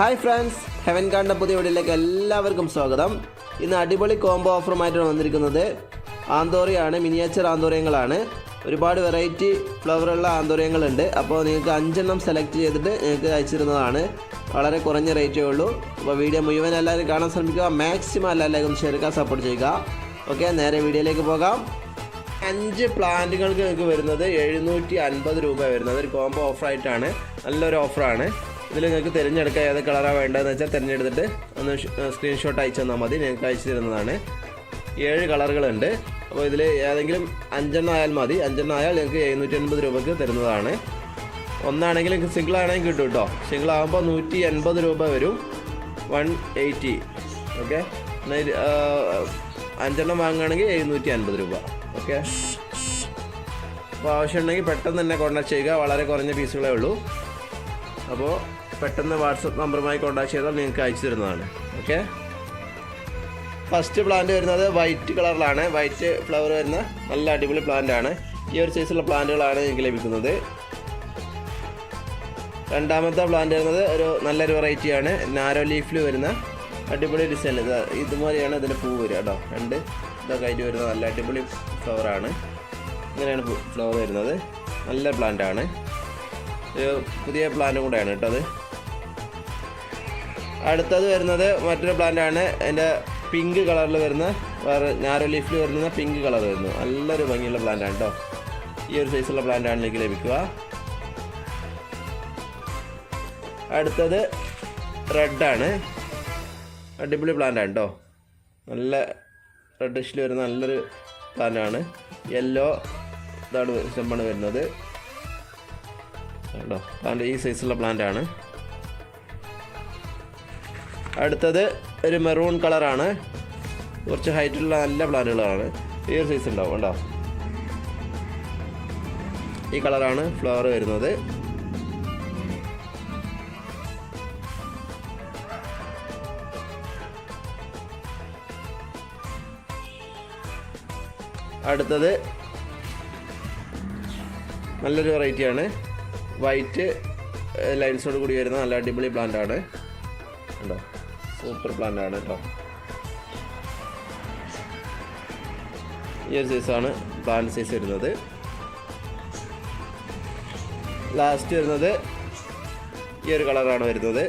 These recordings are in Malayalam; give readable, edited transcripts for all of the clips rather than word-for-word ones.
ഹായ് ഫ്രണ്ട്സ്, ഹെവൻ കാർഡിൻ്റെ പുതിയ വീഡിയോയിലേക്ക് എല്ലാവർക്കും സ്വാഗതം. ഇന്ന് അടിപൊളി കോംബോ ഓഫറുമായിട്ടാണ് വന്നിരിക്കുന്നത്. ആന്തോറിയാണ്, മിനിയേച്ചർ ആന്തോറിയങ്ങളാണ്. ഒരുപാട് വെറൈറ്റി ഫ്ലവറുള്ള ആന്തോറിയങ്ങളുണ്ട്. അപ്പോൾ നിങ്ങൾക്ക് 5 സെലക്ട് ചെയ്തിട്ട് നിങ്ങൾക്ക് അയച്ചിരുന്നതാണ്. വളരെ കുറഞ്ഞ റേറ്റേ ഉള്ളൂ. അപ്പോൾ വീഡിയോ മുഴുവൻ എല്ലാവരും കാണാൻ ശ്രമിക്കുക. മാക്സിമം എല്ലാവരും ഷെയർ ചെയ്യാൻ സപ്പോർട്ട് ചെയ്യുക. ഓക്കെ, നേരെ വീഡിയോയിലേക്ക് പോകാം. 5 പ്ലാന്റുകൾക്ക് നിങ്ങൾക്ക് വരുന്നത് 750 രൂപ വരുന്നത് ഒരു കോംബോ ഓഫറായിട്ടാണ്. നല്ലൊരു ഓഫറാണ്. ഇതിൽ നിങ്ങൾക്ക് തിരഞ്ഞെടുക്കുക ഏത് കളറാണ് വേണ്ടതെന്ന് വെച്ചാൽ തിരഞ്ഞെടുത്തിട്ട് ഒന്ന് സ്ക്രീൻഷോട്ട് അയച്ചു തന്നാൽ മതി. നിങ്ങൾക്ക് അയച്ചു തരുന്നതാണ്. 7 കളറുകളുണ്ട്. അപ്പോൾ ഇതിൽ ഏതെങ്കിലും 5 ആയാൽ മതി. 5 ആയാൽ നിങ്ങൾക്ക് 750 രൂപയ്ക്ക് തരുന്നതാണ്. ഒന്നാണെങ്കിൽ നിങ്ങൾക്ക് സിംഗിൾ ആണെങ്കിൽ കിട്ടും കേട്ടോ. സിംഗിൾ ആകുമ്പോൾ 180 രൂപ വരും, 180. ഓക്കെ, 5 വാങ്ങുകയാണെങ്കിൽ 750 രൂപ. ഓക്കെ, അപ്പോൾ ആവശ്യമുണ്ടെങ്കിൽ പെട്ടെന്ന് തന്നെ കോൺടാക്ട് ചെയ്യുക. വളരെ കുറഞ്ഞ പീസുകളേ ഉള്ളൂ. അപ്പോൾ പെട്ടെന്ന് വാട്സപ്പ് നമ്പറുമായി കോൺടാക്ട് ചെയ്താൽ നിങ്ങൾക്ക് അയച്ചു തരുന്നതാണ്. ഓക്കെ, ഫസ്റ്റ് പ്ലാന്റ് വരുന്നത് വൈറ്റ് കളറിലാണ്. വൈറ്റ് ഫ്ലവർ വരുന്ന നല്ല അടിപൊളി പ്ലാന്റ് ആണ്. ഈ ഒരു സൈസുള്ള പ്ലാന്റുകളാണ് നിങ്ങൾക്ക് ലഭിക്കുന്നത്. രണ്ടാമത്തെ പ്ലാന്റ് വരുന്നത് നല്ലൊരു വെറൈറ്റിയാണ്. നാരോ ലീഫിൽ വരുന്ന അടിപൊളി ഡിസൈൻ. ഇതുപോലെയാണ് ഇതിൻ്റെ പൂ വരിക കേട്ടോ. ഇതൊക്കെ ആയിട്ട് വരുന്ന നല്ല അടിപൊളി ഫ്ലവറാണ്. ഇങ്ങനെയാണ് ഫ്ലവർ വരുന്നത്. നല്ല പ്ലാന്റാണ്. പുതിയ പ്ലാന്റ് കൂടെയാണ് കേട്ടോ അത്. അടുത്തത് വരുന്നത് മറ്റൊരു പ്ലാന്റാണ്. അതിൻ്റെ പിങ്ക് കളറിൽ വരുന്ന വേറെ നാരോ ലീഫിൽ വരുന്ന പിങ്ക് കളർ വരുന്നു. നല്ലൊരു ഭംഗിയുള്ള പ്ലാന്റാണ് കേട്ടോ. ഈ ഒരു സൈസുള്ള പ്ലാന്റാണ് എനിക്ക് ലഭിക്കുക. അടുത്തത് റെഡാണ്. അടിപൊളി പ്ലാന്റാണ് കേട്ടോ. നല്ല റെഡിഷിൽ വരുന്ന നല്ലൊരു പ്ലാന്റാണ്. യെല്ലോ ഇതാണ് സ്റ്റെമ്പാണ് വരുന്നത് കേട്ടോ. പ്ലാന്റ് ഈ സൈസുള്ള പ്ലാന്റാണ്. അടുത്തത് ഒരു മെറൂൺ കളറാണ്. കുറച്ച് ഹൈറ്റുള്ള നല്ല പ്ലാന്റുകളാണ്. ഈ ഒരു സൈസ് ഉണ്ടാവും കേട്ടോ. ഈ കളറാണ് ഫ്ലവർ വരുന്നത്. അടുത്തത് നല്ലൊരു വെറൈറ്റിയാണ്. വൈറ്റ് ലൈൻസോട് കൂടി വരുന്ന നല്ല അടിപൊളി പ്ലാന്റാണ് കേട്ടോ. സൂപ്പർ പ്ലാന്റാണ് കേട്ടോ. ഈ ഒരു സൈസാണ് പ്ലാന്റ് സൈസ് വരുന്നത്. ലാസ്റ്റ് വരുന്നത് ഈ ഒരു കളറാണ് വരുന്നത്.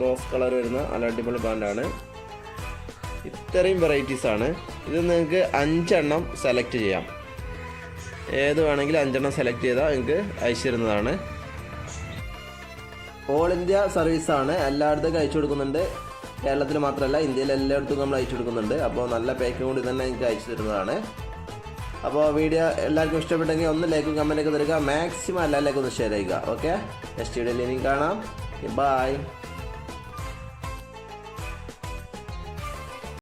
റോസ് കളർ വരുന്ന നല്ല അടിപൊളി പ്ലാന്റാണ്. ഇത്രയും വെറൈറ്റീസാണ്. ഇത് നിങ്ങൾക്ക് 5 സെലക്ട് ചെയ്യാം. ഏത് വേണമെങ്കിലും 5 സെലക്ട് ചെയ്താൽ നിങ്ങൾക്ക് അയച്ചു തരുന്നതാണ്. ഓൾ ഇന്ത്യ സർവീസാണ്. എല്ലായിടത്തേക്കും അയച്ചു കൊടുക്കുന്നുണ്ട്. കേരളത്തിൽ മാത്രമല്ല, ഇന്ത്യയിൽ എല്ലായിടത്തും നമ്മൾ അയച്ചു കൊടുക്കുന്നുണ്ട്. അപ്പോൾ നല്ല പാക്കിംഗ് കൂടി തന്നെ നിങ്ങൾക്ക് അയച്ചു തരുന്നതാണ്. അപ്പോൾ വീഡിയോ എല്ലാവർക്കും ഇഷ്ടപ്പെട്ടെങ്കിൽ ഒന്ന് ലൈക്കും കമൻറ്റൊക്കെ തരിക. മാക്സിമം എല്ലാവരിലേക്കും ഒന്ന് ഷെയർ ചെയ്യുക. ഓക്കെ, നെക്സ്റ്റ് വീഡിയോയിൽ ഇനിയും കാണാം. ബൈ.